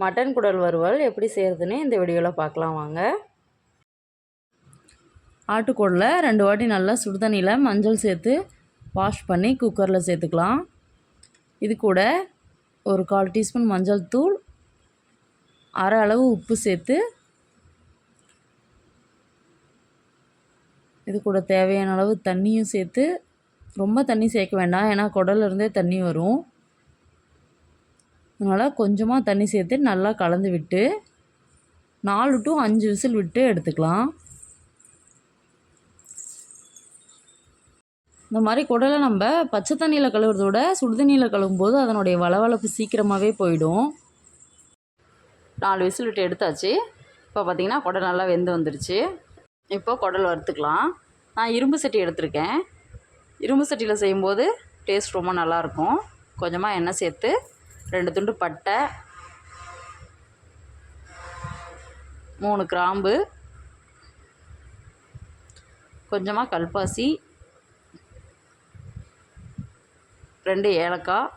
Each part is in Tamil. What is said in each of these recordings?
மட்டன் குடல் வறுவல் எப்படி செய்கிறதுன்னு இந்த வீடியோவில் பார்க்கலாம் வாங்க. ஆட்டுக்குடலை 2 வாட்டி நல்லா சுடுதண்ணியில் மஞ்சள் சேர்த்து வாஷ் பண்ணி குக்கரில் சேர்த்துக்கலாம். இது கூட ஒரு 1/4 டீஸ்பூன் மஞ்சள் தூள், அரை அளவு உப்பு சேர்த்து இது கூட தேவையான அளவு தண்ணியும் சேர்த்து, ரொம்ப தண்ணி சேர்க்க வேண்டாம், ஏன்னா குடல்லேருந்தே தண்ணி வரும். அதனால் கொஞ்சமாக தண்ணி சேர்த்து நல்லா கலந்து விட்டு 4 to 5 விசில் விட்டு எடுத்துக்கலாம். இந்த மாதிரி குடலை நம்ம பச்சை தண்ணியில் கழுவுறதோட சுடு தண்ணியில் கழுவும்போது அதனுடைய வளவளப்பு சீக்கிரமாகவே போயிடும். 4 விசில் விட்டு எடுத்தாச்சு. இப்போ பார்த்திங்கன்னா குடல் நல்லா வெந்து வந்துடுச்சு. இப்போ குடல் வறுத்துக்கலாம். நான் இரும்பு சட்டி எடுத்திருக்கேன். இரும்பு சட்டியில் செய்யும்போது டேஸ்ட் ரொம்ப நல்லாயிருக்கும். கொஞ்சமாக எண்ணெய் சேர்த்து 2 துண்டு பட்டை, 3 கிராம்பு, கொஞ்சமாக கல்பாசி, 2 ஏலக்காய்,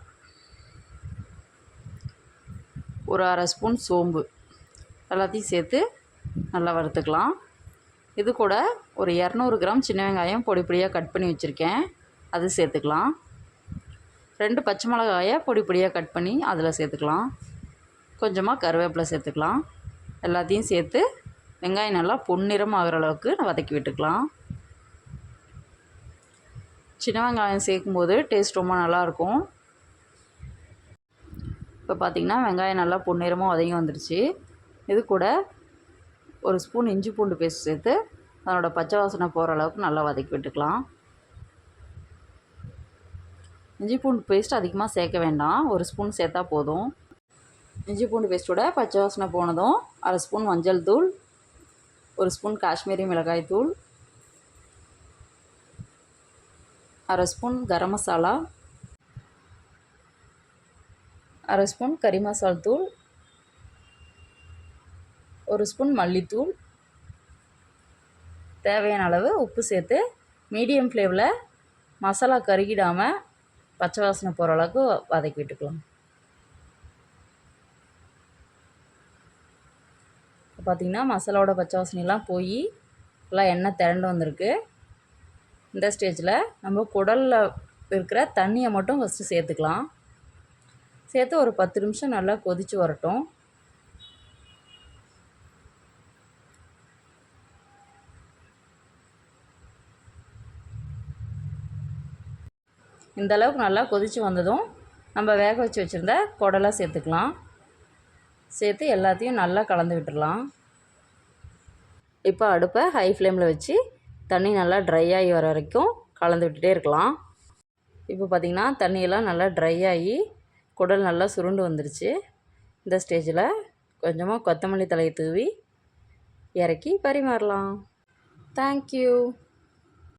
ஒரு அரை ஸ்பூன் சோம்பு எல்லாத்தையும் சேர்த்து நல்லா வறுத்துக்கலாம். இது கூட ஒரு 200 கிராம் சின்ன வெங்காயம் பொடி பொடியாக கட் பண்ணி வச்சுருக்கேன், அது சேர்த்துக்கலாம். 2 பச்சை மிளகாயை பொடி பொடியாக கட் பண்ணி அதில் சேர்த்துக்கலாம். கொஞ்சமாக கருவேப்பிலை சேர்த்துக்கலாம். எல்லாத்தையும் சேர்த்து வெங்காயம் நல்லா பொன்னிறம் ஆகிற அளவுக்கு வதக்கி விட்டுக்கலாம். சின்ன வெங்காயம் சேர்க்கும்போது டேஸ்ட் ரொம்ப நல்லாயிருக்கும். இப்போ பார்த்திங்கன்னா வெங்காயம் நல்லா பொன்னிறமாக வதங்கி வந்துடுச்சு. இது கூட ஒரு ஸ்பூன் இஞ்சி பூண்டு பேஸ்ட் சேர்த்து அதனோட பச்சை வாசனை போகிற அளவுக்கு நல்லா வதக்கி விட்டுக்கலாம். இஞ்சி பூண்டு பேஸ்ட் அதிகமாக சேர்க்க வேண்டாம், ஒரு ஸ்பூன் சேர்த்தா போதும். இஞ்சி பூண்டு பேஸ்ட்டோட பச்சை வாசனை போனதும் அரை ஸ்பூன் மஞ்சள் தூள், ஒரு ஸ்பூன் காஷ்மீரி மிளகாய் தூள், அரை ஸ்பூன் கரம் மசாலா, அரை ஸ்பூன் கறி மசால் தூள், ஒரு ஸ்பூன் மல்லித்தூள், தேவையான அளவு உப்பு சேர்த்து மீடியம் ஃப்ளேமில் மசாலா கருகிடாமல் பச்சை வாசனை போகிற அளவுக்கு வதக்கி விட்டுக்கலாம். பார்த்திங்கன்னா மசாலாவோட பச்சை வாசனைலாம் போய் எல்லாம் எண்ணெய் திரண்டு வந்திருக்கு. இந்த ஸ்டேஜில் நம்ம குடலில் இருக்கிற தண்ணியை மட்டும் ஃபஸ்ட்டு சேர்த்துக்கலாம். சேர்த்து ஒரு 10 நிமிஷம் நல்லா கொதித்து வரட்டும். இந்த அளவுக்கு நல்லா கொதித்து வந்ததும் நம்ம வேக வச்சு வச்சுருந்த குடலை சேர்த்துக்கலாம். சேர்த்து எல்லாத்தையும் நல்லா கலந்து விட்டுடலாம். இப்போ அடுப்பை ஹை ஃப்ளேமில் வச்சு தண்ணி நல்லா ட்ரை ஆகி வர வரைக்கும் கலந்து விட்டுட்டே இருக்கலாம். இப்போ பார்த்திங்கன்னா தண்ணியெல்லாம் நல்லா ட்ரை ஆகி குடல் நல்லா சுருண்டு வந்துருச்சு. இந்த ஸ்டேஜில் கொஞ்சமாக கொத்தமல்லி தழையை தூவி இறக்கி பரிமாறலாம். தேங்க்யூ.